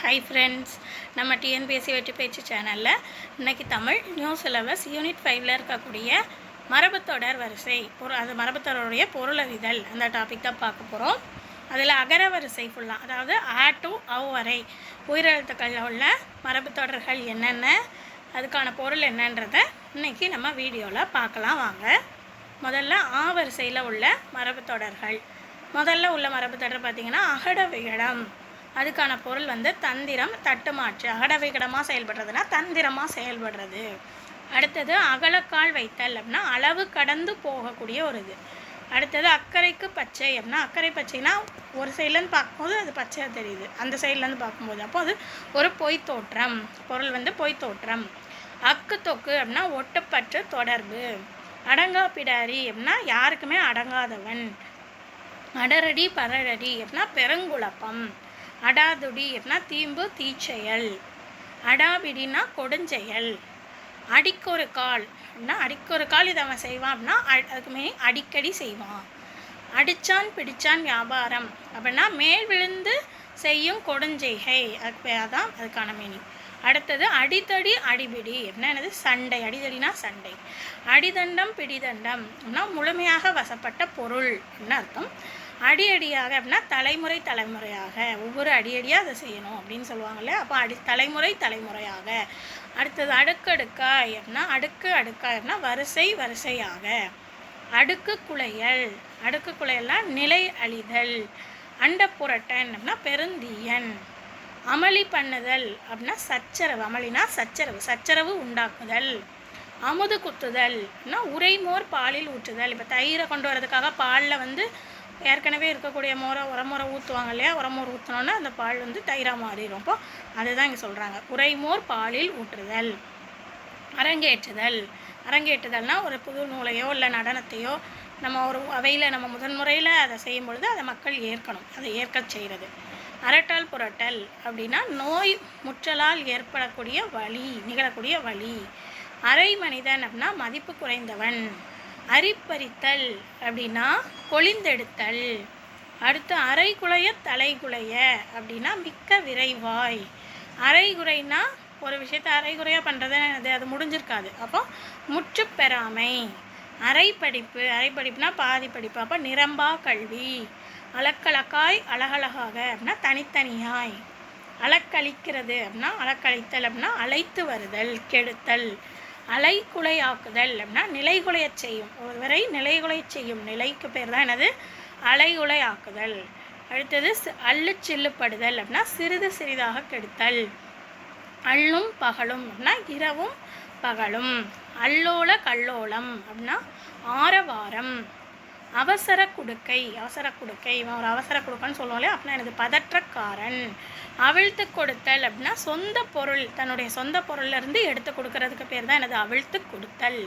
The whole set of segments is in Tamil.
ஹாய் ஃப்ரெண்ட்ஸ், நம்ம டிஎன்பிஎஸ்சி வெற்றி பேச்சு சேனலில் இன்றைக்கி தமிழ் நியூ சிலபஸ் யூனிட் 5ல் இருக்கக்கூடிய மரபுத்தொடர் வரிசை அது மரபுத்தொடருடைய பொருளறிதல் அந்த டாபிக் தான் பார்க்க போகிறோம். அதில் அகர வரிசை ஃபுல்லாக, அதாவது ஆ டு அவ் வரை உயிரெழுத்துக்களில் உள்ள மரபுத்தொடர்கள் என்னென்ன, அதுக்கான பொருள் என்னன்றதை இன்றைக்கி நம்ம வீடியோவில் பார்க்கலாம் வாங்க. முதல்ல ஆ வரிசையில் உள்ள மரபுத்தொடர்கள். முதல்ல உள்ள மரபுத்தொடர் பார்த்திங்கன்னா அகட விகடம். அதுக்கான பொருள் தந்திரம், தட்டுமாற்று. அகட விகடமாக செயல்படுறதுனா தந்திரமாக செயல்படுறது. அடுத்தது அகலக்கால் வைத்தல் அப்படின்னா அளவு கடந்து போகக்கூடிய ஒரு இது. அடுத்தது அக்கறைக்கு பச்சை அப்படின்னா அக்கறை பச்சைனா ஒரு சைட்லேருந்து பார்க்கும்போது அது பச்சையாக தெரியுது, அந்த சைட்லேருந்து பார்க்கும்போது அப்போ அது ஒரு பொய் தோற்றம். பொருள் பொய் தோற்றம். அக்கு தொக்கு அப்படின்னா ஒட்டுப்பற்று தொடர்பு. அடங்கா பிடாரி அப்படின்னா யாருக்குமே அடங்காதவன். அடரடி பரடடி அப்படின்னா பெருங்குழப்பம். அடாதுடி அப்படின்னா தீம்பு தீச்செயல். அடாபிடினா கொடுஞ்செயல். அடிக்கொரு கால் அப்படின்னா அடிக்கொரு கால் இதை அவன் செய்வான் அப்படின்னா அதுக்கு மீனிங் அடிக்கடி செய்வான். அடிச்சான் பிடிச்சான் வியாபாரம் அப்படின்னா மேல் விழுந்து செய்யும் கொடுஞ்செய்கை, அதுக்கு பேர் தான் அதுக்கான மீனிங். அடுத்தது அடித்தடி அடிபிடி அப்படின்னா என்னது சண்டை. அடிதடினா சண்டை. அடிதண்டம் பிடிதண்டம் அப்படின்னா முழுமையாக வசப்பட்ட பொருள் அப்படின்னு அர்த்தம். அடியடியாக அப்படின்னா தலைமுறை தலைமுறையாக, ஒவ்வொரு அடியடியாக அதை செய்யணும் அப்படின்னு சொல்லுவாங்கல்ல, அப்போ தலைமுறை தலைமுறையாக. அடுத்தது அடுக்கடுக்காய் அப்படின்னா அடுக்கு அடுக்காய் அப்படின்னா வரிசை வரிசையாக. அடுக்கு குளையல். அடுக்கு குளையல்னா நிலை அழிதல். அண்டப்புரட்டன் அப்படின்னா பெருந்தீயன். அமளி பண்ணுதல் அப்படின்னா சச்சரவு. அமளினா சச்சரவு, சச்சரவு உண்டாக்குதல். அமுது குத்துதல் அப்படின்னா உரைமோர் பாலில் ஊற்றுதல். இப்போ தயிரை கொண்டு வரதுக்காக பாலில் ஏற்கனவே இருக்கக்கூடிய உரமுறை ஊற்றுவாங்க இல்லையா, உரமோர் ஊற்றினோன்னா அந்த பால் தயிராக மாறிடும். அப்போ அதுதான் இங்கே சொல்கிறாங்க, உரைமோர் பாலில் ஊற்றுதல். அரங்கேற்றுதல். அரங்கேற்றுதல்னால் ஒரு புது நூலையோ இல்லை நடனத்தையோ நம்ம ஒரு அவையில் நம்ம முதன்முறையில் அதை செய்யும் பொழுது அதை மக்கள் ஏற்கணும், அதை ஏற்க செய்கிறது. அரட்டல் புரட்டல் அப்படின்னா நோய் முற்றலால் ஏற்படக்கூடிய வலி, நிகழக்கூடிய வலி. அரை மனிதன் அப்படின்னா மதிப்பு குறைந்தவன். அரிப்பறித்தல் அப்படின்னா கொளிந்தெடுத்தல். அடுத்து அரைகுலைய தலைகுலைய அப்படின்னா மிக்க விரைவாய். அரைகுறைனா ஒரு விஷயத்தை அரைகுறையாக பண்ணுறது அது முடிஞ்சிருக்காது, அப்போ முற்று பெறாமை. அரைப்படிப்பு. அரைப்படிப்புனா பாதி படிப்பு, அப்போ நிரம்பா கல்வி. அலக்கலக்காய் அழகழகாக அப்படின்னா தனித்தனியாய். அலக்களிக்கிறது அப்படின்னா அலக்களித்தல் அப்படின்னா அழைத்து வருதல் கெடுத்தல். அலைகுலையாக்குதல் அப்படின்னா நிலைகுலைய செய்யும், ஒருவரை நிலைகுலை செய்யும் நிலைக்கு பேர் தான் என்னது அலைகுலையாக்குதல். அடுத்தது அள்ளு சில்லுப்படுதல் அப்படின்னா சிறிது சிறிதாக கெடுத்தல். அள்ளும் பகலும் அப்படின்னா இரவும் பகலும். அல்லோல கல்லோலம் அப்படின்னா ஆரவாரம். அவசர குடுக்கை. அவசர குடுக்கை, இவன் ஒரு அவசர குடுக்கைன்னு சொல்லுவாங்களே அப்படின்னா எனது பதற்றக்காரன். அவிழ்த்து கொடுத்தல் அப்படின்னா சொந்த பொருள், தன்னுடைய சொந்த பொருள்லேருந்து எடுத்து கொடுக்கறதுக்கு பேர் தான் எனது அவிழ்த்து கொடுத்தல்.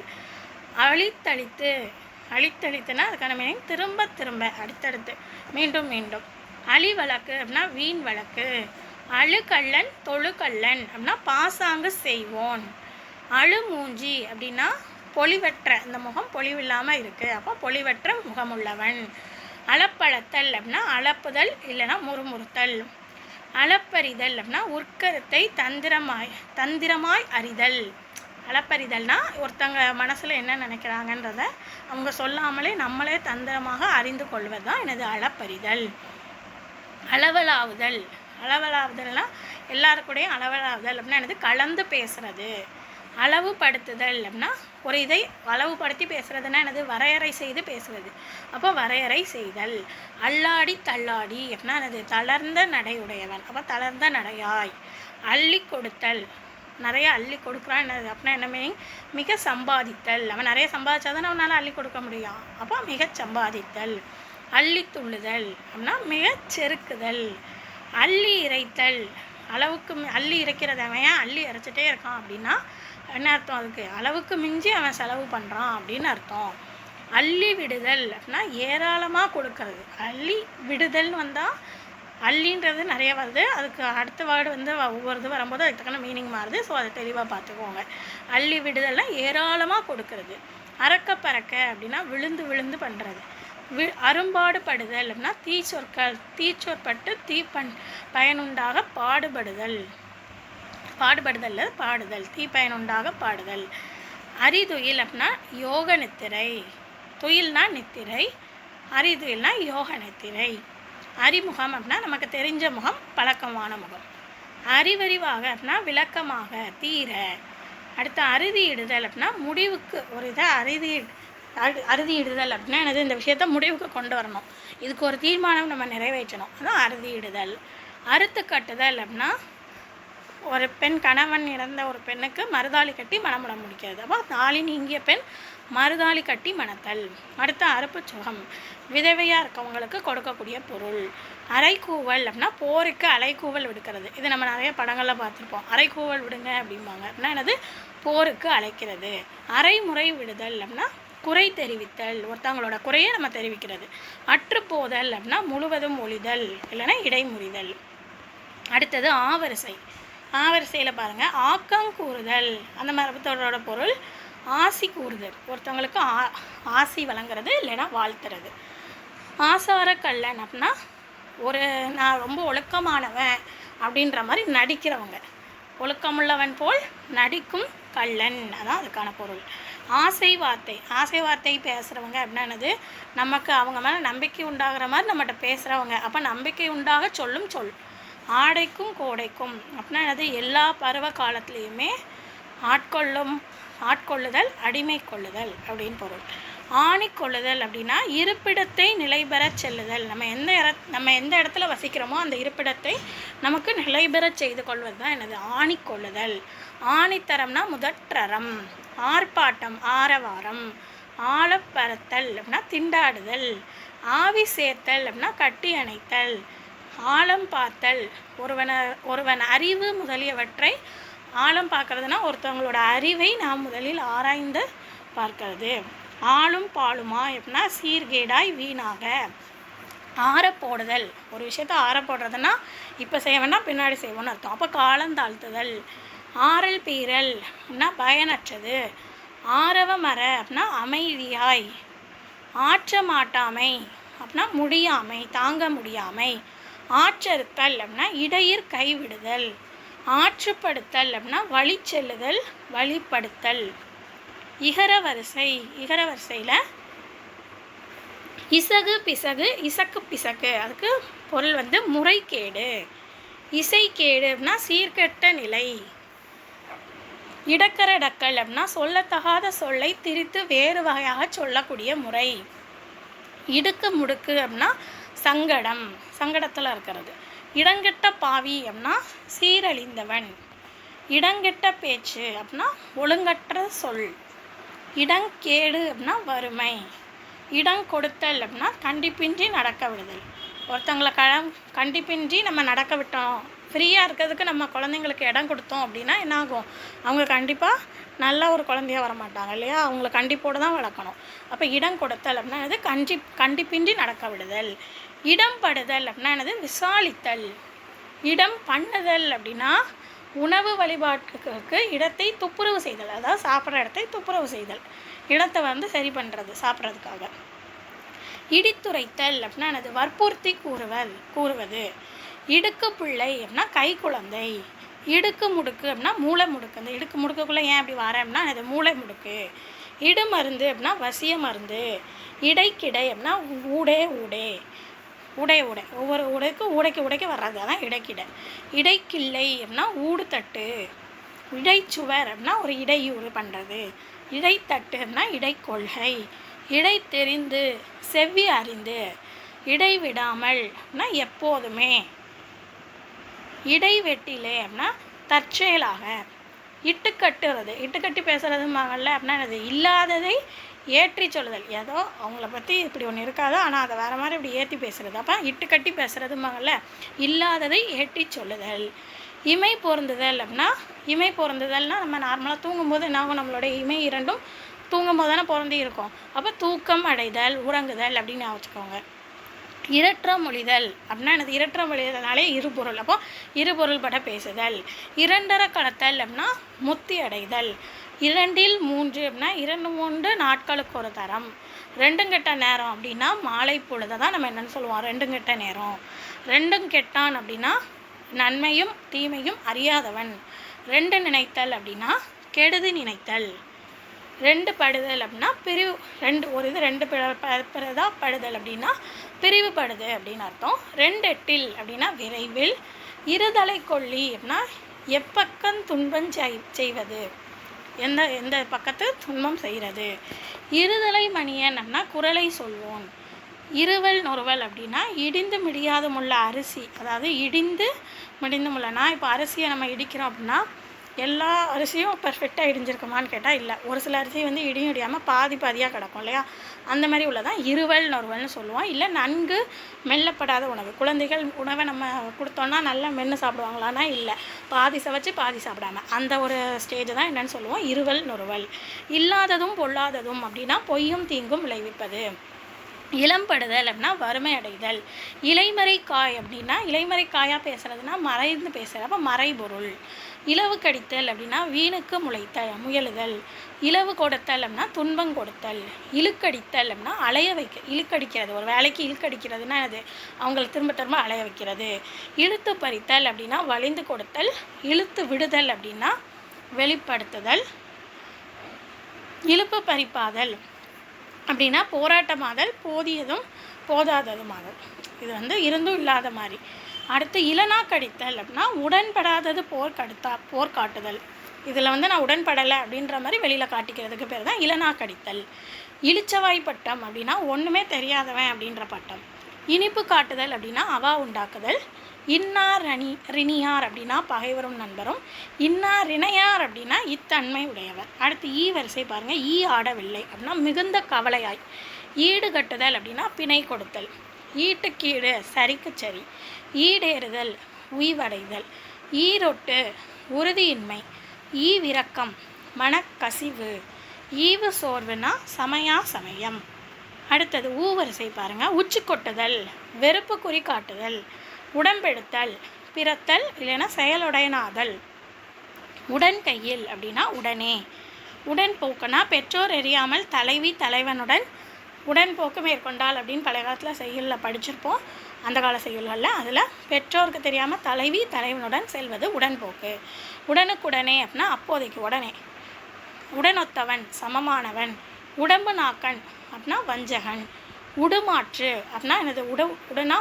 அழித்தளித்து. அழித்தளித்துனா அதுக்கான மீனிங் திரும்ப திரும்ப, அடுத்தடுத்து, மீண்டும் மீண்டும். அழி வழக்கு அப்படின்னா வீண் வழக்கு. அழுக்கல்லன் தொழுக்கல்லன் அப்படின்னா பாசாங்கு செய்வோன். அழுமூஞ்சி அப்படின்னா பொலிவற்ற, இந்த முகம் பொலிவில்லாமல் இருக்குது, அப்போ பொலிவற்ற முகமுள்ளவன். அளப்பழத்தல் அப்படின்னா அளப்புதல் இல்லைன்னா முறுமுறுத்தல். அளப்பறிதல் அப்படின்னா உட்கருத்தை தந்திரமாய் அறிதல். அளப்பறிதல்னா ஒருத்தங்க மனசில் என்ன நினைக்கிறாங்கன்றத அவங்க சொல்லாமலே நம்மளே தந்திரமாக அறிந்து கொள்வது தான் எனது அளப்பறிதல். அளவலாவுதல். அளவலாவுதல்னா எல்லாருக்கூடையும் அளவலாவுதல் அப்படின்னா எனது கலந்து பேசுறது. அளவுபடுத்துதல் அப்படின்னா ஒரு இதை அளவுபடுத்தி பேசுறதுன்னா எனது வரையறை செய்து பேசுறது, அப்போ வரையறை செய்தல். அல்லாடி தள்ளாடி அப்படின்னா எனது தளர்ந்த நடையுடையவன், அப்போ தளர்ந்த நடையாய். அள்ளி கொடுத்தல், நிறைய அள்ளி கொடுக்குறான் என்னது அப்படின்னா என்ன மீனிங் மிக சம்பாதித்தல். அவன் நிறைய சம்பாதிச்சாதான் அவனால் அள்ளி கொடுக்க முடியும், அப்போ மிக சம்பாதித்தல். அள்ளி துள்ளுதல் அப்படின்னா மிக செருக்குதல். அள்ளி இறைத்தல், அளவுக்கு அள்ளி இறைக்கிறது. அவன் ஏன் அள்ளி இறைச்சிட்டே இருக்கான் அப்படின்னா என்ன அர்த்தம், அதுக்கு அளவுக்கு மிஞ்சி அவன் செலவு பண்ணுறான் அப்படின்னு அர்த்தம். அள்ளி விடுதல் அப்படின்னா ஏராளமாக கொடுக்கறது. அள்ளி விடுதல்னு வந்தால் அள்ளின்றது நிறைய வருது, அதுக்கு அடுத்த வேர்டு ஒவ்வொரு இது வரும்போது அதுக்கு தக்கன மீனிங் மாறுது, ஸோ அதை தெளிவாக பார்த்துக்கோங்க. அள்ளி விடுதல்னா ஏராளமாக கொடுக்கறது. அறக்க பறக்க அப்படின்னா விழுந்து விழுந்து பண்ணுறது. அரும்பாடுபடுதல் அப்படின்னா தீச்சொற்பட்டு பயனுண்டாக பாடுபடுதல். பாடுதல் தீ பயனுண்டாக பாடுதல். அரிதுயில் அப்படின்னா யோக நித்திரை. துயில்னா நித்திரை, அரிதுயில்னா யோக நித்திரை. அறிமுகம் அப்படின்னா நமக்கு தெரிஞ்ச முகம், பழக்கமான முகம். அறிவறிவாக அப்படின்னா விளக்கமாக, தீர. அடுத்து அறுதியிடுதல் அப்படின்னா முடிவுக்கு ஒரு இதை அறுதியிடுதல் அப்படின்னா என்னது, இந்த விஷயத்த முடிவுக்கு கொண்டு வரணும், இதுக்கு ஒரு தீர்மானம் நம்ம நிறைவேற்றணும், அதான் அறுதியிடுதல். அறுத்து கட்டுதல் அப்படின்னா ஒரு பெண் கணவன் இறந்த ஒரு பெண்ணுக்கு மருதாளி கட்டி மணமுட முடிக்கிறது. அப்போ தாலி நீங்கிய பெண் மருதாளி கட்டி மணத்தல். அடுத்த அறுப்பு சுகம், விதவையாக இருக்கவங்களுக்கு கொடுக்கக்கூடிய பொருள். அரைக்கூவல் அப்படின்னா போருக்கு அலைக்கூவல் விடுக்கிறது. இது நம்ம நிறைய படங்களில் பார்த்துருப்போம். அரைக்கூவல் விடுங்க அப்படிம்பாங்க. அப்படின்னா என்னது, போருக்கு அழைக்கிறது. அரைமுறை விடுதல் அப்படின்னா குறை தெரிவித்தல், ஒருத்தவங்களோட குறையை நம்ம தெரிவிக்கிறது. அற்றுப்போதல் அப்படின்னா முழுவதும் ஒழிதல் இல்லைன்னா இடைமுறிதல். அடுத்தது ஆவரிசை. ஆவரிசையில் பாருங்கள், ஆக்கம் கூறுதல், அந்த மரபுத்தோட பொருள் ஆசி கூறுதல், ஒருத்தவங்களுக்கு ஆசி வழங்குறது இல்லைன்னா வாழ்த்துறது. ஆசார கள்ளன் அப்படின்னா நான் ரொம்ப ஒழுக்கமானவன் அப்படின்ற மாதிரி நடிக்கிறவங்க. ஒழுக்கமுள்ளவன் போல் நடிக்கும் கள்ளன், அதான் அதுக்கான பொருள். ஆசை வார்த்தை பேசுகிறவங்க அப்படின்னா என்னது, நமக்கு அவங்க மேலே நம்பிக்கை உண்டாகிற மாதிரி நம்மகிட்ட பேசுகிறவங்க. அப்போ நம்பிக்கை உண்டாக சொல்லும் சொல். ஆடைக்கும் கோடைக்கும் அப்படின்னா என்னது, எல்லா பருவ காலத்துலேயுமே ஆட்கொள்ளுதல், அடிமை கொள்ளுதல் அப்படின்னு பொருள். ஆணி கொள்ளுதல் அப்படின்னா இருப்பிடத்தை நிலைபெற செல்லுதல். நம்ம எந்த இடத்துல வசிக்கிறோமோ அந்த இருப்பிடத்தை நமக்கு நிலைபெற செய்து கொள்வது தான் என்னது, ஆணி கொள்ளுதல். ஆணித்தரம்னா முதற்றறம். ஆர்ப்பாட்டம், ஆரவாரம். ஆழப்பறத்தல் அப்படின்னா திண்டாடுதல். ஆவி சேர்த்தல் அப்படின்னா கட்டி அணைத்தல். ஆழம் பார்த்தல், ஒருவன் அறிவு முதலியவற்றை ஆழம் பார்க்கறதுனா ஒருத்தவங்களோட அறிவை நாம் முதலில் ஆராய்ந்து பார்க்கிறது. ஆளும் பாலுமா அப்படின்னா சீர்கேடாய் வீணாக. ஆறப்போடுதல், ஒரு விஷயத்த ஆறப்போடுறதுன்னா இப்போ செய்வேன்னா பின்னாடி செய்வோன்னு அர்த்தம். அப்போ காலம் தாழ்த்துதல். ஆறல் பீரல் அப்படின்னா பயனற்றது. ஆரவ மர அப்படின்னா அமைதியாய். ஆற்ற மாட்டாமை அப்படின்னா முடியாமை, தாங்க முடியாமை. ஆற்றறுத்தல் அப்படின்னா இடையிற் கைவிடுதல். ஆற்றுப்படுத்தல் அப்படின்னா வழி செல்லுதல், வழிப்படுத்தல். இகரவரிசையில் இசகு பிசகு, இசக்கு பிசக்கு, அதுக்கு பொருள் முறைகேடு. இசைக்கேடு அப்படின்னா சீர்கெட்ட நிலை. இடக்கரடக்கல் அப்படின்னா சொல்லத்தகாத சொல்லை திரித்து வேறு வகையாக சொல்லக்கூடிய முறை. இடுக்கு முடுக்கு அப்படின்னா சங்கடத்தில் இருக்கிறது. இடங்கெட்ட பாவி அப்படின்னா சீரழிந்தவன். இடங்கெட்ட பேச்சு அப்படின்னா ஒழுங்கற்ற சொல். இடங்கேடு அப்படின்னா வறுமை. இடம் கொடுத்தல் அப்படின்னா கண்டிப்பின்றி நடக்க விடுதல். ஒருத்தவங்களை கண்டிப்பின்றி நம்ம நடக்க விட்டோம், ஃப்ரீயாக இருக்கிறதுக்கு நம்ம குழந்தைங்களுக்கு இடம் கொடுத்தோம் அப்படின்னா என்னாகும், அவங்க கண்டிப்பாக நல்ல ஒரு குழந்தையாக வரமாட்டாங்க இல்லையா, அவங்கள கண்டிப்போடு தான் வளர்க்கணும். அப்போ இடம் கொடுத்தல் அப்படின்னா என்னது, கண்டிப்பின்றி நடக்க விடுதல். இடம் படுதல் அப்படின்னா என்னது, விசாலித்தல். இடம் பண்ணுதல் அப்படின்னா உணவு வழிபாட்டுக்கு இடத்தை துப்புரவு செய்தல், அதாவது சாப்பிட்ற இடத்தை துப்புரவு செய்தல், இடத்தை சரி பண்ணுறது சாப்பிட்றதுக்காக. இடித்துரைத்தல் அப்படின்னா என்னது, வற்புறுத்தி கூறுவது. இடுக்கு பிள்ளை அப்படின்னா கை குழந்தை. இடுக்கு முடுக்கு அப்படின்னா மூளை முடுக்கு. அந்த இடுக்கு முடுக்குள்ளே ஏன் அப்படி வரேன் அப்படின்னா அது மூளை முடுக்கு. இடு மருந்து அப்படின்னா வசிய மருந்து. இடைக்கிடை அப்படின்னா உடை ஒவ்வொரு உடைக்கு வர்றது, அதான் இடைக்கிடை. இடைக்கிள்ளை அப்படின்னா ஊடுதட்டு. இடைச்சுவர் அப்படின்னா ஒரு இடையூறு பண்ணுறது. இடைத்தட்டு அப்படின்னா இடைக்கொள்கை. இடை தெரிந்து, செவ்வி அறிந்து. இடைவிடாமல் அப்படின்னா எப்போதுமே. இடைவெட்டிலே அப்படின்னா தற்செயலாக. இட்டுக்கட்டி பேசுகிறதுமாங்கல்ல அப்படின்னா அது இல்லாததை ஏற்றி சொல்லுதல். ஏதோ அவங்கள பற்றி இப்படி ஒன்று இருக்காதோ ஆனால் அதை வேறு மாதிரி இப்படி ஏற்றி பேசுகிறது. அப்போ இட்டுக்கட்டி பேசுகிறதுமாங்கல்ல, இல்லாததை ஏற்றி சொல்லுதல். இமை பொருந்துதல் அப்படின்னா இமை பொருந்துதல்னால் நம்ம நார்மலாக தூங்கும்போது என்னாகும், நம்மளுடைய இமை இரண்டும் தூங்கும்போது தானே பொருந்தி இருக்கும். அப்போ தூக்கம் அடைதல், உறங்குதல் அப்படின்னு வச்சுக்கோங்க. இரற்றம் மொழிதல் அப்படின்னா எனது இரற்றம் மொழிதல்னாலே இருபொருள். அப்போ இருபொருள் பட பேசுதல். இரண்டர கடத்தல் அப்படின்னா முத்தி அடைதல். 2 3 அப்படின்னா 2 3 நாட்களுக்கு ஒரு தரம். ரெண்டும் கெட்ட நேரம் அப்படின்னா மாலை பொழுதை தான் நம்ம என்னென்னு சொல்லுவோம், ரெண்டும் கெட்ட நேரம். ரெண்டும் கெட்டான் அப்படின்னா நன்மையும் தீமையும் அறியாதவன். ரெண்டு நினைத்தல் அப்படின்னா கெடுதி நினைத்தல். ரெண்டு படுதல் அப்படின்னா பிரிவு, ரெண்டு ஒரு இது ரெண்டு பிறதா படுதல் அப்படின்னா பிரிவுபடுது அப்படின்னு அர்த்தம். ரெண்டு எட்டில் அப்படின்னா விரைவில். இருதலை கொள்ளி அப்படின்னா எப்பக்கம் துன்பம் செய்வது, எந்த பக்கத்து துன்பம் செய்கிறது. இருதலை மணியன் அப்படின்னா குரலை சொல்வோன். இருவல் நொறுவல் அப்படின்னா இடிந்து மிடியாது முள்ள அரிசி, அதாவது இடிந்து மிடிந்து முள்ளனா. இப்போ அரிசியை நம்ம இடிக்கிறோம் அப்படின்னா எல்லா அரிசியும் பர்ஃபெக்டாக இடிஞ்சிருக்குமான்னு கேட்டால் இல்லை. ஒரு சில அரிசி வந்து இடியும் இடியாமல் பாதியாக கிடக்கும் இல்லையா, அந்த மாதிரி உள்ளதான் இருவல் நொறுவல்னு சொல்லுவோம். இல்லை நன்கு மெல்லப்படாத உணவு. குழந்தைகள் உணவை நம்ம கொடுத்தோன்னா நல்லா மென்று சாப்பிடுவாங்களான்னா இல்லை, பாதி சவைச்சு பாதி சாப்பிடாம அந்த ஒரு ஸ்டேஜ் தான் என்னென்னு சொல்லுவோம் இருவல் நொறுவல். இல்லாததும் பொல்லாததும் அப்படின்னா பொய்யும் தீங்கும் விளைவிப்பது. இளம்படுதல் அப்படின்னா வறுமை அடைதல். இலைமறை காய் அப்படின்னா இலைமறை காயாக பேசுகிறதுனா மறைந்து பேசுகிற, அப்போ மறைபொருள். இலவு கடித்தல் அப்படின்னா வீணுக்கு முயலுதல். இலவு கொடுத்தல் அப்படின்னா துன்பம் கொடுத்தல். இழுக்கடித்தல் அப்படின்னா அலைய இழுக்கடிக்கிறது. ஒரு வேலைக்கு இழுக்கடிக்கிறதுனா அது அவங்களுக்கு திரும்ப அலைய வைக்கிறது. இழுத்து பறித்தல் அப்படின்னா வலிந்து கொடுத்தல். இழுத்து விடுதல் அப்படின்னா வெளிப்படுத்துதல். இழுப்பு பறிப்பாதல் அப்படின்னா போராட்டமாதல், போதியதும் போதாததுமாதல். இது வந்து இருந்தும் இல்லாத மாதிரி. அடுத்து இளனா கடித்தல் அப்படின்னா உடன்படாதது போர் காட்டுதல். இதில் வந்து நான் உடன்படலை அப்படின்ற மாதிரி வெளியில் காட்டிக்கிறதுக்கு பேர் தான் இளனா கடித்தல். இளிச்சவாய் பட்டம் அப்படின்னா ஒன்றுமே தெரியாதவன் அப்படின்ற பட்டம். இனிப்பு காட்டுதல் அப்படின்னா அவா உண்டாக்குதல். இன்னார் ரிணியார் அப்படின்னா பகைவரும் நண்பரும். இன்னார் ரிணையார் அப்படின்னா இத்தன்மை உடையவர். அடுத்து ஈ வரிசை பாருங்கள். ஈ ஆடவில்லை அப்படின்னா மிகுந்த கவலையாய். ஈடு கட்டுதல் அப்படின்னா பிணை கொடுத்தல். ஈட்டுக்கீடு சரிக்கு சரி. ஈடேறுதல் உய்வடைதல். ஈரொட்டு உறுதியின்மை. ஈவிரக்கம் மனக்கசிவு. ஈவு சோர்வுனா சமயம். அடுத்தது ஊ வரிசை பாருங்கள். உச்சி கொட்டுதல் வெறுப்பு குறி காட்டுதல். உடம்பெடுத்தல் பிறத்தல் இல்லைன்னா செயலுடையனாதல். உடன் கையில் அப்படின்னா உடனே. உடன்போக்குனா பெற்றோர் எறியாமல் தலைவி தலைவனுடன் உடன்போக்கு மேற்கொண்டால் அப்படின்னு பழைய காலத்தில் செய்யுளில் படிச்சிருப்போம், அந்த கால செய்யுள்களில். அதில் பெற்றோருக்கு தெரியாமல் தலைவி தலைவனுடன் செல்வது உடன்போக்கு. உடனுக்குடனே அப்படின்னா அப்போதைக்கு உடனே. உடனொத்தவன் சமமானவன். உடம்பு நாக்கன் அப்படின்னா வஞ்சகன். உடுமாற்று அப்படின்னா எனது உடனா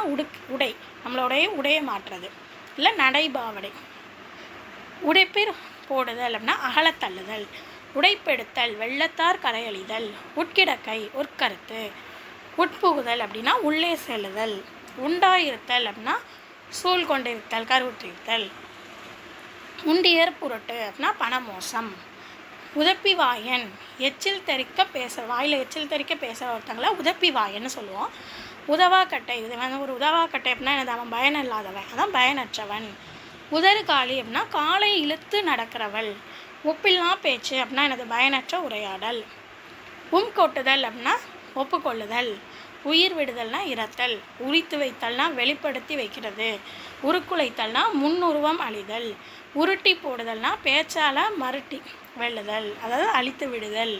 உடை, நம்மளோடைய உடையை மாற்றுறது இல்லை நடைபாவடை. உடைப்பிற் போடுதல் அப்படின்னா அகலத்தள்ளுதல். உடைப்பெடுத்தல் வெள்ளத்தார் கரையளிதல். உட்கிடக்கை உட்கருத்து. உட்புகுதல் அப்படின்னா உள்ளே செல்லுதல். உண்டாயிருத்தல் அப்படின்னா சூழ் கொண்டிருத்தல் கருவுற்றிருத்தல். உண்டியர் புரட்டு அப்படின்னா பணமோசம். உதப்பி வாயன் எச்சில் தெறிக்க வாயில் எச்சில் தெறிக்க பேசுகிற ஒருத்தங்களை உதப்பி வாயன்னு சொல்லுவோம். உதவாக்கட்டை, இது வந்து ஒரு உதவாக்கட்டை அப்படின்னா எனது அவன் பயன் இல்லாதவன், அதான் பயனற்றவன். உதறு காளி அப்படின்னா காலை இழுத்து நடக்கிறவள். ஒப்பில்லா பேச்சு அப்படின்னா எனது பயனற்ற உரையாடல். கொட்டுதல் அப்படின்னா ஒப்புக்கொள்ளுதல். உயிர் விடுதல்னா இறத்தல். உரித்து வைத்தல்னா வெளிப்படுத்தி வைக்கிறது. உருக்குலைத்தல்னா முன்னுருவம் அழிதல். உருட்டி போடுதல்னா பேச்சால் மருட்டி வெல்லுதல், அதாவது அழித்து விடுதல்.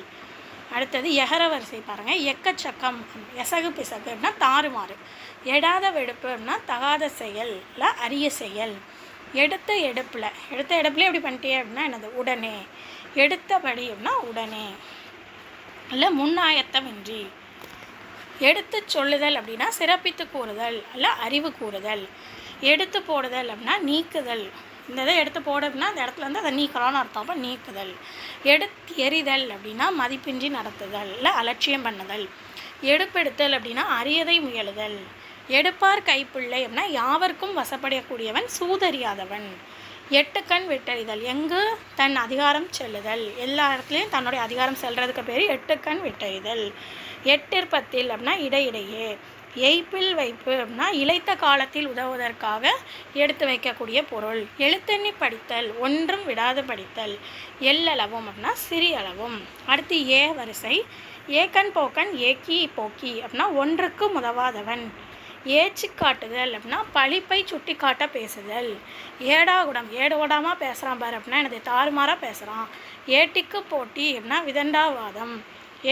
அடுத்தது எகர வரிசை பாருங்கள். எக்கச்சக்கம் எசகு பிசகு அப்படின்னா தாறுமாறு. எடாத வெடுப்பு அப்படின்னா தகாத செயல் இல்லை அரிய செயல். எடுத்த எடுப்புலேயே எப்படி பண்ணிட்டே அப்படின்னா என்னது உடனே. எடுத்தபடி அப்படின்னா உடனே இல்லை முன்னாயத்தமின்றி. எடுத்து சொல்லுதல் அப்படின்னா சிறப்பித்து கூறுதல் இல்லை அறிவு கூறுதல். எடுத்து போடுதல் அப்படின்னா நீக்குதல். இந்த இதை எடுத்து போட அப்படின்னா அந்த இடத்துல வந்து அதை நீக்கலான்னு அர்த்தம், அப்போ நீக்குதல். எடுத்து எறிதல் அப்படின்னா மதிப்பின்றி நடத்துதல் இல்லை அலட்சியம் பண்ணுதல். எடுப்பெடுத்தல் அப்படின்னா அரியதை முயலுதல். எடுப்பார் கைப்பிள்ளை அப்படின்னா யாவருக்கும் வசப்படக்கூடியவன் சூதறியாதவன். எட்டுக்கண் விட்டறிதல் எங்கு தன் அதிகாரம் செல்லுதல், எல்லா இடத்துலையும் தன்னுடைய அதிகாரம் செல்றதுக்கு பேர் எட்டுக்கண் விட்டறிதல். எட்டிற்பத்தில் அப்படின்னா இடையிடையே. எய்ப்பில் வைப்பு அப்படின்னா இளைத்த காலத்தில் உதவுவதற்காக எடுத்து வைக்கக்கூடிய பொருள். எழுத்தெண்ணி படித்தல் ஒன்றும் விடாது படித்தல். எல்லளவும் அப்படின்னா சிறியளவும். அடுத்து ஏ வரிசை. ஏக்கன் போக்கன் ஏக்கி போக்கி அப்படின்னா ஒன்றுக்கு உதவாதவன். ஏச்சு காட்டுதல் அப்படின்னா பழிப்பை சுட்டி காட்ட பேசுதல். ஏடாகுடம் ஏடோடாமல் பேசுகிறான் பாரு அப்படின்னா எனது தாறுமாறாக பேசுகிறான். ஏட்டிக்கு போட்டி அப்படின்னா விதண்டாவாதம்.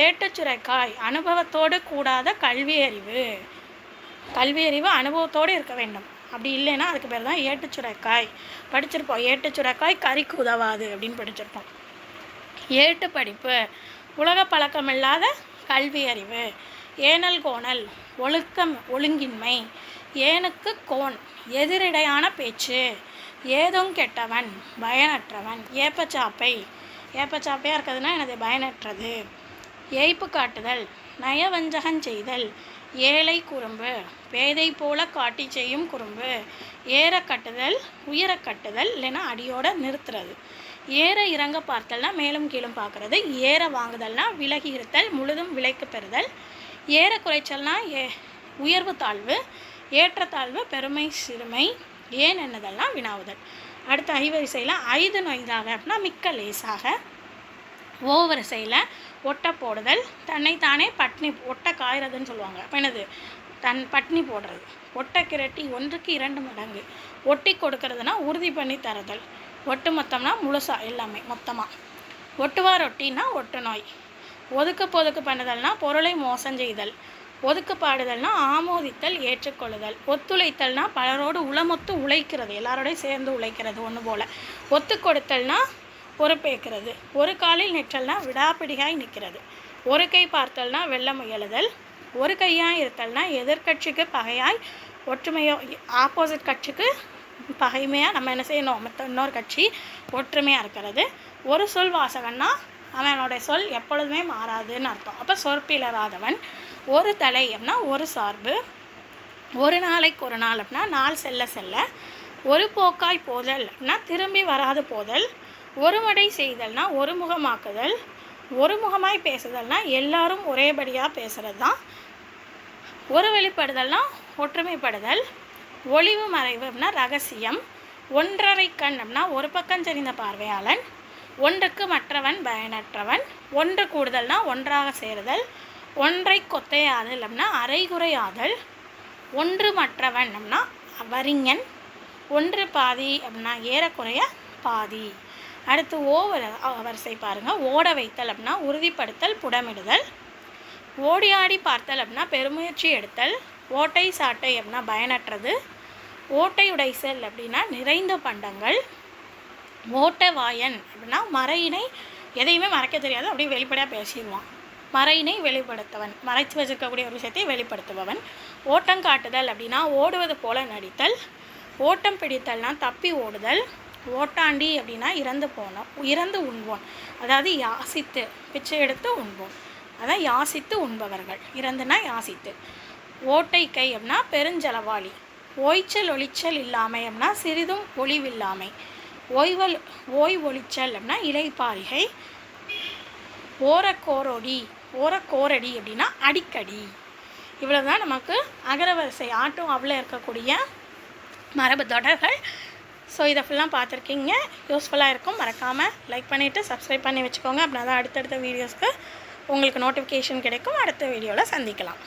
ஏட்டுச்சுரைக்காய் அனுபவத்தோடு கூடாத கல்வி அறிவு அனுபவத்தோடு இருக்க வேண்டும். அப்படி இல்லைன்னா அதுக்கு பேர் தான் ஏட்டுச்சுரைக்காய். படிச்சிருப்போம், ஏட்டுச்சுரைக்காய் கறிக்கு உதவாது அப்படின்னு படிச்சிருப்போம். ஏட்டு படிப்பு உலக பழக்கமில்லாத கல்வி அறிவு. ஏனல் கோணல் ஒழுங்கின்மை. ஏனுக்கு கோன் எதிரிடையான பேச்சு. ஏதும் கெட்டவன் பயனற்றவன். ஏப்பச்சாப்பையாக இருக்கிறதுனா எனது பயனற்றது. ஏய்ப்பு காட்டுதல் நயவஞ்சகன் செய்தல். ஏழை குறும்பு பேதை போல காட்டி செய்யும் குறும்பு. ஏற கட்டுதல் உயர கட்டுதல் இல்லைன்னா அடியோட நிறுத்துறது. ஏற இறங்க பார்த்தல்னா மேலும் கீழும் பார்க்கறது. ஏற வாங்குதல்னா விலகி இருத்தல் முழுதும் விலைக்கு பெறுதல். ஏற குறைச்சல்னா உயர்வு தாழ்வு. ஏற்றத்தாழ்வு பெருமை சிறுமை. ஏன் என்னதல்னா வினாவுதல். அடுத்த ஐவரிசையில் ஐது நொய்தாக அப்படின்னா மிக்க லேசாக. ஓ வரிசையில் ஒட்ட போடுதல் தன்னைத்தானே பட்னி ஒட்ட காய்றதுன்னு சொல்லுவாங்க. அப்போ என்னது பட்னி போடுறது. ஒட்ட கிரட்டி 1க்கு 2 மடங்கு. ஒட்டி கொடுக்கறதுனா உறுதி பண்ணி தருதல். ஒட்டு மொத்தம்னா முழுசாக எல்லாமே மொத்தமாக. ஒட்டுவார் ஒட்டினா ஒட்டு நோய். ஒதுக்கு பொதுக்கு பண்ணுதல்னா பொருளை மோசம் செய்தல். ஒதுக்கு பாடுதல்னா ஆமோதித்தல் ஏற்றுக்கொள்ளுதல். ஒத்துழைத்தல்னா பலரோடு உளமொத்து உழைக்கிறது, எல்லாரோடையும் சேர்ந்து உழைக்கிறது ஒன்று போல். ஒத்து கொடுத்தல்னா பொறுப்பேற்கிறது. ஒரு காலில் நிற்றல்னா விடாப்பிடியாய் நிற்கிறது. ஒரு கை பார்த்தல்னா வெல்ல முயலுதல். ஒரு கையாய் இருத்தல்னா எதிர்கட்சிக்கு பகையாய் ஒற்றுமையோ ஆப்போசிட் கட்சிக்கு பகைமையாக நம்ம என்ன செய்யணும் இன்னொரு கட்சி ஒற்றுமையாக இருக்கிறது. ஒரு சொல் வாசகன்னா அவனோடைய சொல் எப்பொழுதுமே மாறாதுன்னு அர்த்தம். அப்போ சொற்பிலராதவன். ஒரு தலை அப்படின்னா ஒரு சார்பு. ஒரு நாளைக்கு ஒரு நாள் அப்படின்னா நாள் செல்ல செல்ல. ஒரு போக்காய் போதல் அப்படின்னா திரும்பி வராது போதல். ஒரு மடை செய்தல்னா ஒரு முகமாக்குதல். ஒரு முகமாய் பேசுதல்னா எல்லாரும் ஒரேபடியாக பேசுகிறது தான். ஒரு வெளிப்படுதல்னா ஒற்றுமைப்படுதல். ஒளிவு மறைவு அப்படின்னா ரகசியம். ஒன்றரை கண் அப்படின்னா ஒரு பக்கம் தெரிந்த பார்வையாளன். ஒன்றுக்கு மற்றவன் பயனற்றவன். ஒன்று கூடுதல்னா ஒன்றாக சேருதல். ஒன்றை கொத்தையாதல் அப்படின்னா அரைகுறையாதல். ஒன்று மற்றவன் அப்படின்னா வரிஞன். ஒன்று பாதி அப்படின்னா ஏறக்குறைய பாதி. அடுத்து வரிசை பாருங்கள். ஓட வைத்தல் அப்படின்னா உறுதிப்படுத்தல் புடமிடுதல். ஓடியாடி பார்த்தல் அப்படின்னா பெருமுயற்சி எடுத்தல். ஓட்டை சாட்டை அப்படின்னா பயனற்றது. ஓட்டை உடைசல் அப்படின்னா நிறைந்த பண்டங்கள். ஓட்ட வாயன் அப்படின்னா மறையினை எதையுமே மறைக்க தெரியாது, அப்படியே வெளிப்படையாக பேசிடுவான். மறையினை வெளிப்படுத்தவன், மறைத்து வச்சிருக்கக்கூடிய ஒரு விஷயத்தை வெளிப்படுத்துபவன். ஓட்டம் காட்டுதல் அப்படின்னா ஓடுவது போல நடித்தல். ஓட்டம் பிடித்தல்னா தப்பி ஓடுதல். ஓட்டாண்டி அப்படின்னா இறந்து உண்போன், அதாவது யாசித்து பிச்சை எடுத்து உண்போன், அதான் யாசித்து உண்பவர்கள். இறந்துனா யாசித்து. ஓட்டை கை அப்படின்னா பெருஞ்செலவாளி. ஓய்ச்சல் ஒளிச்சல் இல்லாமை அப்படின்னா சிறிதும் ஒளிவில்லாமை. ஓய்வொளிச்சல் அப்படின்னா இலைப்பாரிகை. ஓரக்கோரடி அப்படின்னா அடிக்கடி. இவ்வளோ தான் நமக்கு அகரவரிசை ஆட்டும் அவ்வளோ இருக்கக்கூடிய மரபு தொடர்கள். ஸோ இதை ஃபுல்லாக பார்த்துருக்கீங்க, யூஸ்ஃபுல்லாக இருக்கும். மறக்காமல் லைக் பண்ணிவிட்டு சப்ஸ்கிரைப் பண்ணி வச்சுக்கோங்க. அப்படின்னா தான் அடுத்தடுத்த வீடியோஸ்க்கு உங்களுக்கு நோட்டிஃபிகேஷன் கிடைக்கும். அடுத்த வீடியோவில் சந்திக்கலாம்.